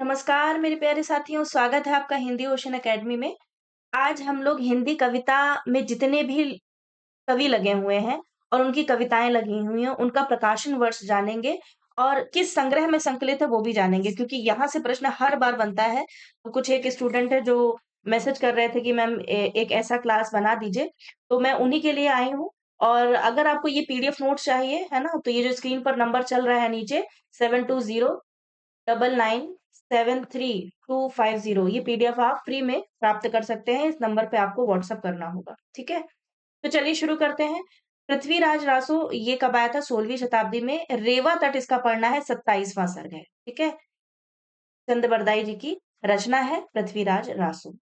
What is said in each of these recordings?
नमस्कार मेरे प्यारे साथियों, स्वागत है आपका हिंदी ओशन अकेडमी में। आज हम लोग हिंदी कविता में जितने भी कवि लगे हुए हैं और उनकी कविताएँ लगी हुई हैं, उनका प्रकाशन वर्ष जानेंगे और किस संग्रह में संकलित है वो भी जानेंगे क्योंकि यहाँ से प्रश्न हर बार बनता है। तो कुछ एक स्टूडेंट है जो मैसेज कर रहे थे कि मैम एक ऐसा क्लास बना दीजिए, तो मैं उन्हीं के लिए आई हूँ। और अगर आपको ये पीडीएफ नोट्स चाहिए, है ना? तो ये जो स्क्रीन पर नंबर चल रहा है नीचे 7209973250 ये पीडीएफ आप फ्री में प्राप्त कर सकते हैं। इस नंबर पे आपको व्हाट्सएप करना होगा, ठीक है? तो चलिए शुरू करते हैं। पृथ्वीराज रासो ये कब आया था? 16वीं शताब्दी में। रेवा तट इसका पड़ना है, 27वां सर्ग है, ठीक है? चंद बरदाई जी की रचना है पृथ्वीराज रासो।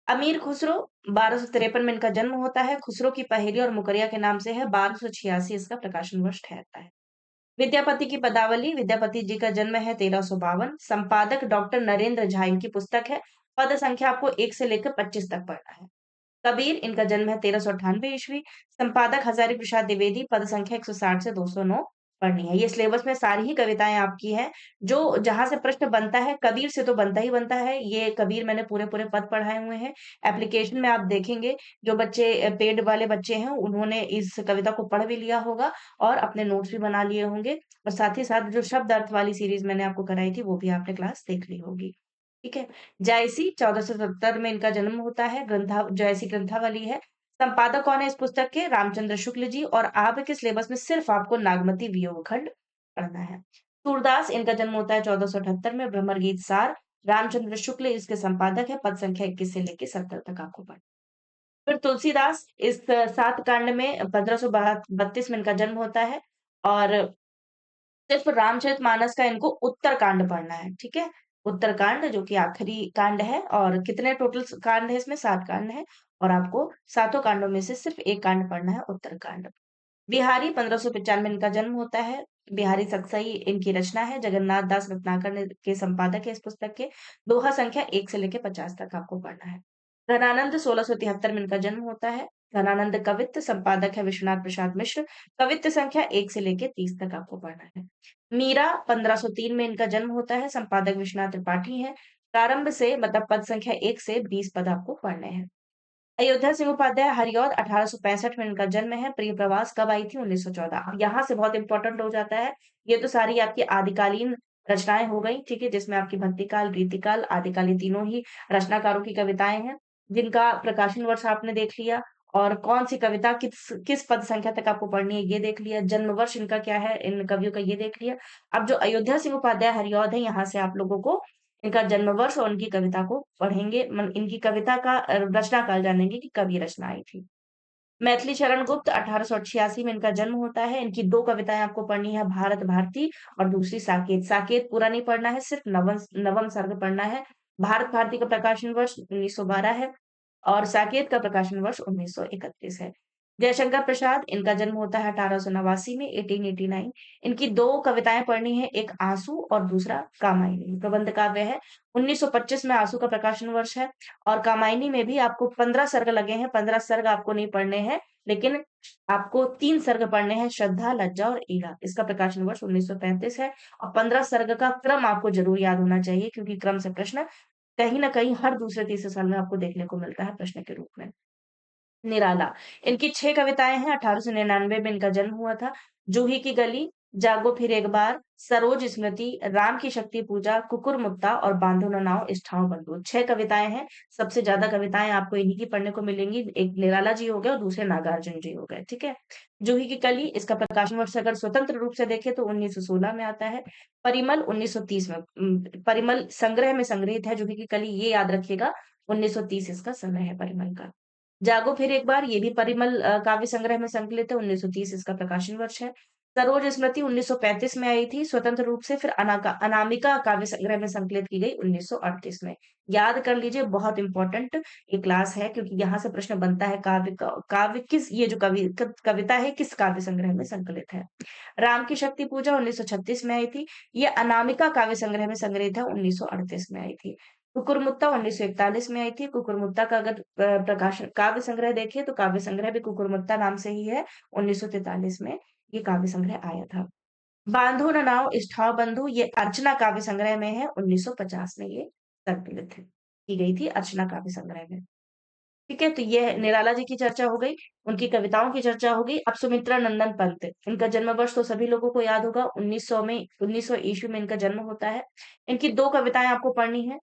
अमीर खुसरो 1253 में इनका जन्म होता है। खुसरो की पहेली और मुकरिया के नाम से है। 1286 इसका प्रकाशन वर्ष ठहरता है। विद्यापति की पदावली, विद्यापति जी का जन्म है 1352। संपादक डॉक्टर नरेंद्र झा इनकी पुस्तक है। पद संख्या आपको 1 से लेकर 25 तक पढ़ना है। कबीर इनका जन्म है 1398 ईस्वी। संपादक हजारी प्रसाद द्विवेदी, पद संख्या 160 से 209 पढ़नी है। ये सिलेबस में सारी ही कविताएं आपकी हैं। जो जहां से प्रश्न बनता है कबीर से तो बनता ही बनता है। ये कबीर मैंने पूरे पूरे पद पढ़ाए हुए हैं। एप्लीकेशन में आप देखेंगे जो बच्चे पेड वाले बच्चे हैं उन्होंने इस कविता को पढ़ भी लिया होगा और अपने नोट्स भी बना लिए होंगे। और साथ ही साथ जो शब्द अर्थ वाली सीरीज मैंने आपको कराई थी वो भी आपने क्लास देख ली होगी। ठीक है। जायसी 1470 में इनका जन्म होता है। ग्रंथा जायसी ग्रंथावली है। संपादक कौन है इस पुस्तक के? रामचंद्र शुक्ल जी। और आपके सिलेबस में सिर्फ आपको नागमती वियोग खंड पढ़ना है। सूरदास इनका जन्म होता है 1478 में। भ्रमर गीत सार रामचंद्र शुक्ल इसके संपादक है। पद संख्या 21 से लेकर 70 तक आपको पढ़ना। फिर तुलसीदास इस 7 कांड में 1532 में इनका जन्म होता है और सिर्फ रामचरितमानस का इनको उत्तरकांड पढ़ना है, ठीक है? उत्तरकांड जो कि आखिरी कांड है और कितने टोटल कांड है इसमें? 7 कांड है और आपको सातों कांडों में से सिर्फ 1 कांड पढ़ना है उत्तरकांड। बिहारी 1595 इनका जन्म होता है। बिहारी सतसई इनकी रचना है। जगन्नाथ दास रत्नाकर के संपादक है इस पुस्तक के। दोहा संख्या 1 से लेकर 50 तक आपको पढ़ना है। घनानंद 1673 में इनका जन्म होता है। घनानंद कवित्त संपादक है विश्वनाथ प्रसाद मिश्र। कवित्त संख्या 1 से लेकर 30 तक आपको पढ़ना है। मीरा 1503 में इनका जन्म होता है। संपादक विश्वनाथ त्रिपाठी है। प्रारंभ से मतलब पद संख्या 1 से 20 पद आपको पढ़ने हैं। अयोध्या सिंह उपाध्याय हरिऔध 1865 में इनका जन्म है। प्रिय प्रवास कब आई थी? 1914। अब यहाँ से बहुत इंपॉर्टेंट हो जाता है। ये तो सारी आपकी आदिकालीन रचनाएं हो गई, ठीक है, जिसमें आपकी भक्तिकाल, रीतिकाल, आदिकाल ये तीनों ही रचनाकारों की कविताएं हैं, जिनका प्रकाशन वर्ष आपने देख लिया और कौन सी कविता किस किस पद संख्या तक आपको पढ़नी है ये देख लिया। जन्म वर्ष इनका क्या है इन कवियों का ये देख लिया। अब जो अयोध्या सिंह उपाध्याय हरिऔध है यहाँ से आप लोगों को इनका जन्म वर्ष और उनकी कविता को पढ़ेंगे। इनकी कविता का रचना काल जानेंगे कि कब ये रचना आई थी। मैथिली शरण गुप्त 1886 में इनका जन्म होता है। इनकी 2 कविताएं आपको पढ़नी है, भारत भारती और दूसरी साकेत। साकेत पूरा नहीं पढ़ना है, सिर्फ नवम नवम सर्ग पढ़ना है। भारत भारती का प्रकाशन वर्ष 1912 है और साकेत का प्रकाशन वर्ष 1931 है। जयशंकर प्रसाद इनका जन्म होता है 1889 में, 1889। इनकी 2 कविताएं पढ़नी है, एक आंसू और दूसरा कामायनी। प्रबंध काव्य है। 1925 में आंसू का प्रकाशन वर्ष है और कामायनी में भी आपको 15 सर्ग लगे हैं। 15 सर्ग आपको नहीं पढ़ने हैं, लेकिन आपको 3 सर्ग पढ़ने हैं, श्रद्धा, लज्जा और ईरा। इसका प्रकाशन वर्ष 1935 है और 15 सर्ग का क्रम आपको जरूर याद होना चाहिए क्योंकि क्रम से प्रश्न कहीं न कहीं हर दूसरे तीसरे साल में आपको देखने को मिलता है प्रश्न के रूप में। निराला, इनकी 6 कविताएँ हैं। 1899 में इनका जन्म हुआ था। जूही की गली, जागो फिर एक बार, सरोज स्मृति, राम की शक्ति पूजा, कुकुर मुत्ता और बांधो न नाव इष्ठाओ बंधु। 6 कविताएँ हैं। सबसे ज़्यादा कविताएँ आपको इन्हीं की पढ़ने को मिलेंगी। एक निराला जी हो गए और दूसरे नागार्जुन जी हो गए, ठीक है? जूही की कली इसका प्रकाशन वर्ष अगर स्वतंत्र रूप से देखें तो 1916 में आता है। परिमल 1930 में परिमल संग्रह में संग्रहित है जूही की कली, ये याद रखिएगा। 1930 इसका समय है परिमल का। जागो फिर एक बार ये भी परिमल काव्य संग्रह में संकलित है। 1930 इसका प्रकाशन वर्ष है। सरोज स्मृति 1935 में आई थी स्वतंत्र रूप से, फिर अनामिका काव्य संग्रह में संकलित की गई 1938 में। याद कर लीजिए, बहुत इंपॉर्टेंट ये क्लास है क्योंकि यहाँ से प्रश्न बनता है काव्य किस ये जो कविता है किस काव्य संग्रह में संकलित है। राम की शक्ति पूजा 1936 में आई थी। ये अनामिका काव्य संग्रह में संग्रहित है, 1938 में आई थी। कुकुरमुत्ता 1941 में आई थी। कुकुरमुत्ता का अगर प्रकाशन काव्य संग्रह देखिए तो काव्य संग्रह भी कुकुरमुत्ता नाम से ही है। 1943 में ये काव्य संग्रह आया था। बांधो न नाव इष्ठाव बंधु ये अर्चना काव्य संग्रह में है, 1950 में ये संकलित की गई थी अर्चना काव्य संग्रह में। ठीक है, तो ये निराला जी की चर्चा हो गई, उनकी कविताओं की चर्चा हो गई। अब सुमित्रा नंदन पंत, इनका जन्म वर्ष तो सभी लोगों को याद होगा, 1900 ईस्वी में इनका जन्म होता है। इनकी 2 कविताएँ आपको पढ़नी है,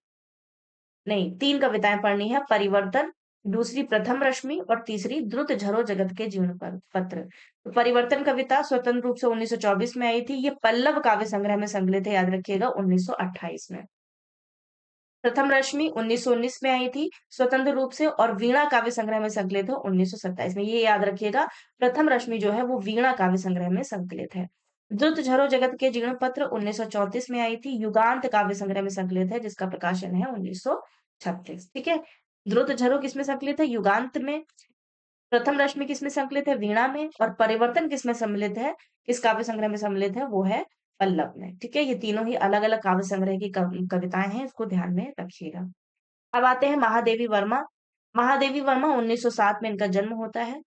नहीं 3 कविताएँ पढ़नी है, परिवर्तन, दूसरी प्रथम रश्मि और तीसरी द्रुत झरो जगत के जीवन पर पत्र। तो परिवर्तन कविता स्वतंत्र रूप से 1924 में आई थी, ये पल्लव काव्य संग्रह में संकलित है, याद रखिएगा 1928 में। प्रथम रश्मि 1919 में आई थी स्वतंत्र रूप से और वीणा काव्य संग्रह में संकलित है 1927 में। ये याद रखिएगा, प्रथम रश्मि जो है वो वीणा काव्य संग्रह में संकलित है। द्रुत झरो जगत के जीर्ण पत्र 1934 में आई थी, युगांत काव्य संग्रह में संकलित है जिसका प्रकाशन है 1936। ठीक है, द्रुत झरो किसमें संकलित है? युगांत में। प्रथम रश्मि किसमें संकलित है? वीणा में। और परिवर्तन किसमें सम्मिलित है? किस काव्य संग्रह में सम्मिलित है? वो है पल्लव में। ठीक है, ये तीनों ही अलग अलग काव्य संग्रह की कविताएं हैं, इसको ध्यान में रखिएगा। अब आते हैं महादेवी वर्मा। महादेवी वर्मा 1907 में इनका जन्म होता है।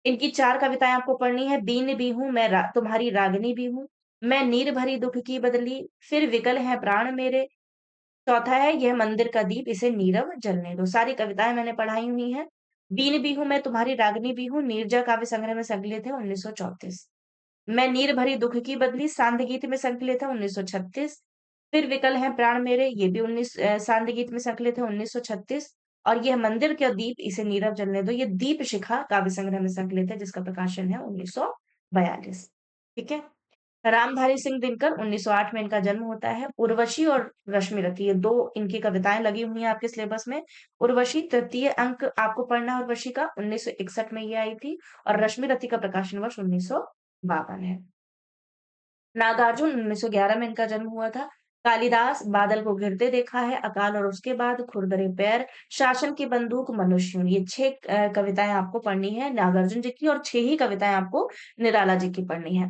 इनकी 4 कविताएँ आपको पढ़नी है। बीन भी हूँ, मैं तुम्हारी रागिनी भी हूँ, मैं नीर भरी दुःख की बदली, फिर विकल हैं प्राण मेरे, चौथा है यह मंदिर का दीप इसे नीरव जलने दो। सारी कविताएँ मैंने पढ़ाई हुई हैं। बीन भी हूँ, मैं तुम्हारी रागिनी भी हूँ, नीरजा काव्य संग्रह में संकलित है 1934। मैं नीर भरी दुःख की बदली सांध्य गीत में संकलित है 1936। फिर विकल हैं प्राण मेरे ये भी सांध्य गीत में संकलित है 1936। और यह मंदिर का दीप इसे नीरव जलने दो ये दीप शिखा काव्य संग्रह में संकलित है जिसका प्रकाशन है 1942। ठीक है, रामधारी सिंह दिनकर 1908 में इनका जन्म होता है। उर्वशी और रश्मिरथी ये 2 इनकी कविताएं लगी हुई हैं आपके सिलेबस में। उर्वशी तृतीय अंक आपको पढ़ना है उर्वशी का, 1961 में ये आई थी और रश्मिरथी का प्रकाशन वर्ष 1952 है। नागार्जुन 1911 में इनका जन्म हुआ था। कालिदास बादल को घिरते देखा है, अकाल और उसके बाद, खुरदरे पैर, शासन की बंदूक, मनुष्यों, ये 6 कविताएं आपको पढ़नी है नागार्जुन जी की और 6 ही कविताएं आपको निराला जी की पढ़नी है।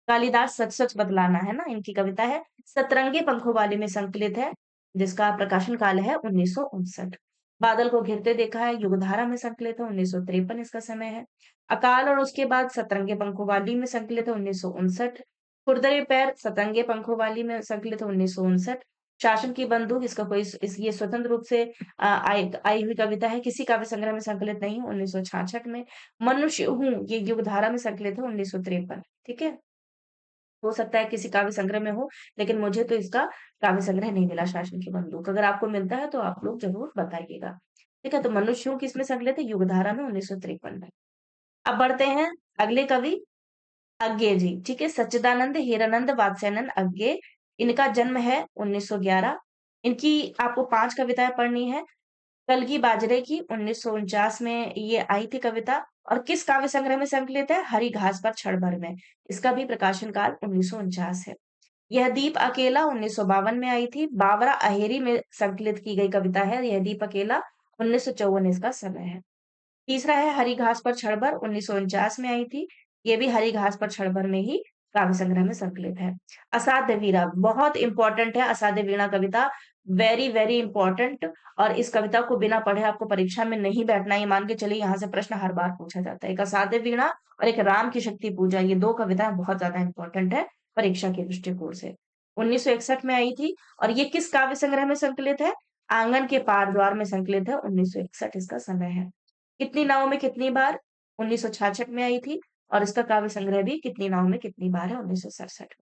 कालिदास सच सच बतलाना है ना इनकी कविता है। सतरंगे पंखों वाली में संकलित है जिसका प्रकाशन काल है 1959। बादल को घिरते देखा है युगधारा में संकलित है 1953 इसका समय है। अकाल और उसके बाद सतरंगे पंखों वाली में संकलित है 1959। खुरदरे पैर सतरंगे पंखों वाली में संकलित है 1959। शासन की बंदूक इसका कोई ये स्वतंत्र रूप से आई आई हुई कविता है, किसी काव्य संग्रह में संकलित नहीं 1966 में। मनुष्य हूँ ये युगधारा में संकलित है 1953। ठीक है, हो सकता है किसी काव्य संग्रह में हो, लेकिन मुझे तो इसका काव्य संग्रह नहीं मिला शासन की बंदूक। अगर आपको मिलता है तो आप लोग जरूर बताइएगा। ठीक है, तो मनुष्यों किसमें संकलित है? युगधारा में 1953 में। अब बढ़ते हैं अगले कवि अज्ञे जी। ठीक है, सच्चिदानंद हीरानंद वात्स्यानंद अज्ञे, इनका जन्म है 1911। इनकी आपको 5 कविताएं पढ़नी है। कलगी बाजरे की 1949 में ये आई थी कविता और किस काव्य संग्रह में संकलित है? हरी घास पर क्षण भर में। इसका भी प्रकाशन काल 1949 है। यह दीप अकेला 1952 में आई थी। बावरा अहेरी में संकलित की गई कविता है यह दीप अकेला, 1954 इसका समय है। तीसरा है हरी घास पर क्षणभर 1949 में आई थी। ये भी हरी घास पर क्षणभर में ही काव्य संग्रह में संकलित है। असाध्य वीरा बहुत इंपॉर्टेंट है, असाध्य वीणा कविता वेरी वेरी इंपॉर्टेंट। और इस कविता को बिना पढ़े आपको परीक्षा में नहीं बैठना, ये मान के चलिए यहाँ से प्रश्न हर बार पूछा जाता है। एक असाध्य वीणा और एक राम की शक्ति पूजा, ये 2 कविताएं बहुत ज्यादा इंपॉर्टेंट है परीक्षा के दृष्टिकोण से। 1961 में आई थी और ये किस काव्य संग्रह में संकलित है? आंगन के पार द्वार में संकलित है, 1961 इसका समय है। कितनी नावों में कितनी बार 1966 में आई थी और इसका काव्य संग्रह भी कितनी नावों में कितनी बार है 1967 में।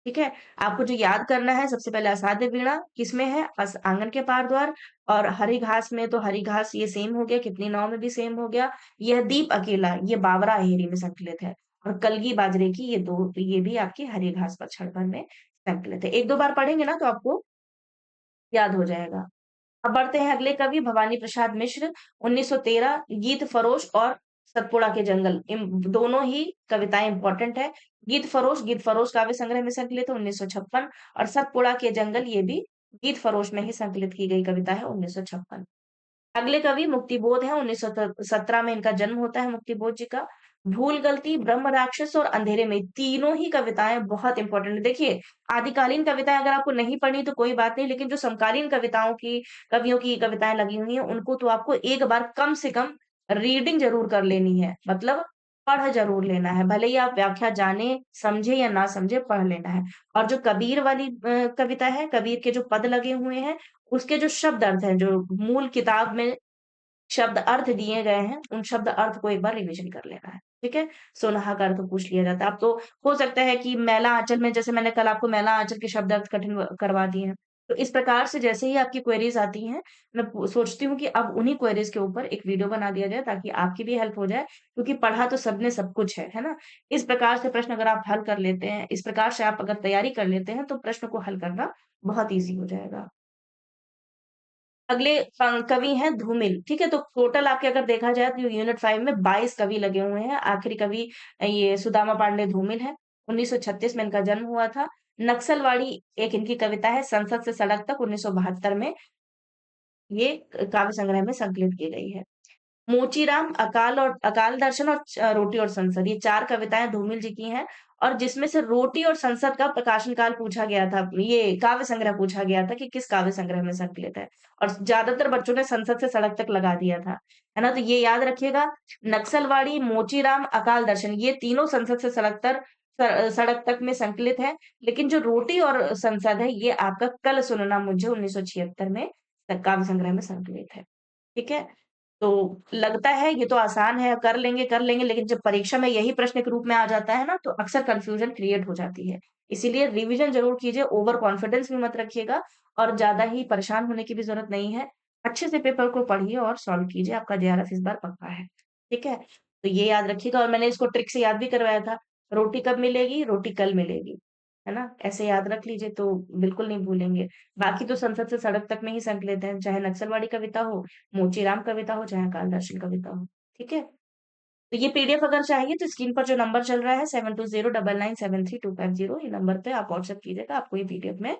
ठीक है, आपको जो याद करना है सबसे पहले असाध्य वीणा किसमें है? आंगन के पार द्वार। और हरी घास में तो हरी घास ये सेम हो गया, कितनी नाव में भी सेम हो गया। यह दीप अकेला ये बावरा अहेरी में संकलित है और कलगी बाजरे की ये 2 ये भी आपकी हरी घास पर क्षण भर में संकलित है। 1-2 बार पढ़ेंगे ना तो आपको याद हो जाएगा। अब बढ़ते हैं अगले कवि भवानी प्रसाद मिश्र। 1913 गीत फरोश और सतपुड़ा के जंगल, इन दोनों ही कविताएं इंपॉर्टेंट है। गीत फरोश काव्य संग्रह में संकलित है 1956 और सतपुड़ा के जंगल ये भी गीत फरोश में ही संकलित की गई कविता है 1956। अगले कवि मुक्तिबोध है 1917 में इनका जन्म होता है मुक्तिबोध जी का। भूल गलती, ब्रह्म राक्षस और अंधेरे में तीनों ही कविताएं बहुत इंपॉर्टेंट है। देखिए आदिकालीन कविताएं अगर आपको नहीं पढ़ी तो कोई बात नहीं, लेकिन जो समकालीन कविताओं की कवियों की कविताएं लगी हुई हैं उनको तो आपको एक बार कम से कम रीडिंग जरूर कर लेनी है। मतलब पढ़ ज़रूर लेना है, भले ही आप व्याख्या जाने, समझे या ना समझे, पढ़ लेना है। और जो कबीर वाली कविता है, कबीर के जो पद लगे हुए हैं, उसके जो शब्द अर्थ हैं, जो मूल किताब में शब्द अर्थ दिए गए हैं, उन शब्द अर्थ को एक बार रिविज़न कर लेना है, ठीक है? सोनहा का अर्थ पूछ लिया जाता है। अब तो हो सकता है कि मैला आँचल में जैसे मैंने कल आपको मैला आँचल के शब्द अर्थ कठिन करवा दिए हैं। तो इस प्रकार से जैसे ही आपकी क्वेरीज़ आती हैं, मैं पू सोचती हूँ कि अब उन्हीं क्वेरीज़ के ऊपर एक वीडियो बना दिया जाए ताकि आपकी भी हेल्प हो जाए, क्योंकि पढ़ा तो सबने सब कुछ है ना? इस प्रकार से प्रश्न अगर आप हल कर लेते हैं, इस प्रकार से आप अगर तैयारी कर लेते हैं, तो प्रश्न को हल करना बहुत ईज़ी हो जाएगा। अगले कवि हैं धूमिल, ठीक है? तो टोटल आपके अगर देखा जाए तो यूनिट 5 में 22 कवि लगे हुए हैं। आखिरी कवि ये सुदामा पांडे धूमिल हैं। 1936 में इनका जन्म हुआ था। नक्सलवाड़ी एक इनकी कविता है, संसद से सड़क तक 1972 में ये काव्य संग्रह में संकलित की गई है। मोचीराम, अकाल दर्शन और रोटी और संसद ये 4 कविताएँ धूमिल जी की हैं और जिसमें से रोटी और संसद का प्रकाशन काल पूछा गया था। ये काव्य संग्रह पूछा गया था कि किस काव्य संग्रह में संकलित है और ज़्यादातर बच्चों ने संसद से सड़क तक लगा दिया था। है ना? तो ये याद रखिएगा नक्सलवाड़ी, मोचीराम, अकाल दर्शन ये तीनों संसद से सड़क तक में संकलित है। लेकिन जो रोटी और संसद है ये आपका कल सुनना मुझे 1976 में काव्य संग्रह में संकलित है। ठीक है? तो लगता है ये तो आसान है, कर लेंगे, लेकिन जब परीक्षा में यही प्रश्न के रूप में आ जाता है ना, तो अक्सर कन्फ्यूज़न क्रिएट हो जाती है। इसीलिए रिविज़न ज़रूर कीजिए, ओवर कॉन्फिडेंस भी मत रखिएगा और ज़्यादा ही परेशान होने की भी ज़रूरत नहीं है। अच्छे से पेपर को पढ़िए और सॉल्व कीजिए, आपका जेआरएफ इस बार पक्का है। ठीक है? तो ये याद रखिएगा और मैंने इसको ट्रिक से याद भी करवाया था, रोटी कब मिलेगी? रोटी कल मिलेगी। है ना? ऐसे याद रख लीजिए तो बिल्कुल नहीं भूलेंगे। बाकी तो संसद से सड़क तक में ही संकलित हैं, चाहे नक्सलवाड़ी कविता हो, मोचीराम कविता हो, चाहे अकाल दर्शन कविता हो। ठीक है? तो ये पीडीएफ अगर चाहिए तो स्क्रीन पर जो नंबर चल रहा है 7209973250 ये नंबर पे आप व्हाट्सएप कीजिएगा, आपको ये पीडीएफ मैं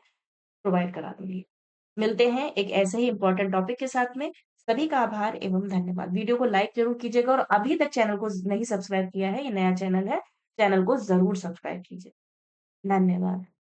प्रोवाइड करा दूँगी। मिलते हैं एक ऐसे ही इम्पोर्टेंट टॉपिक के साथ में। सभी का आभार एवं धन्यवाद। वीडियो को लाइक ज़रूर कीजिएगा और अभी तक चैनल को नहीं सब्सक्राइब किया है, ये नया चैनल है, चैनल को ज़रूर सब्सक्राइब कीजिए। धन्यवाद।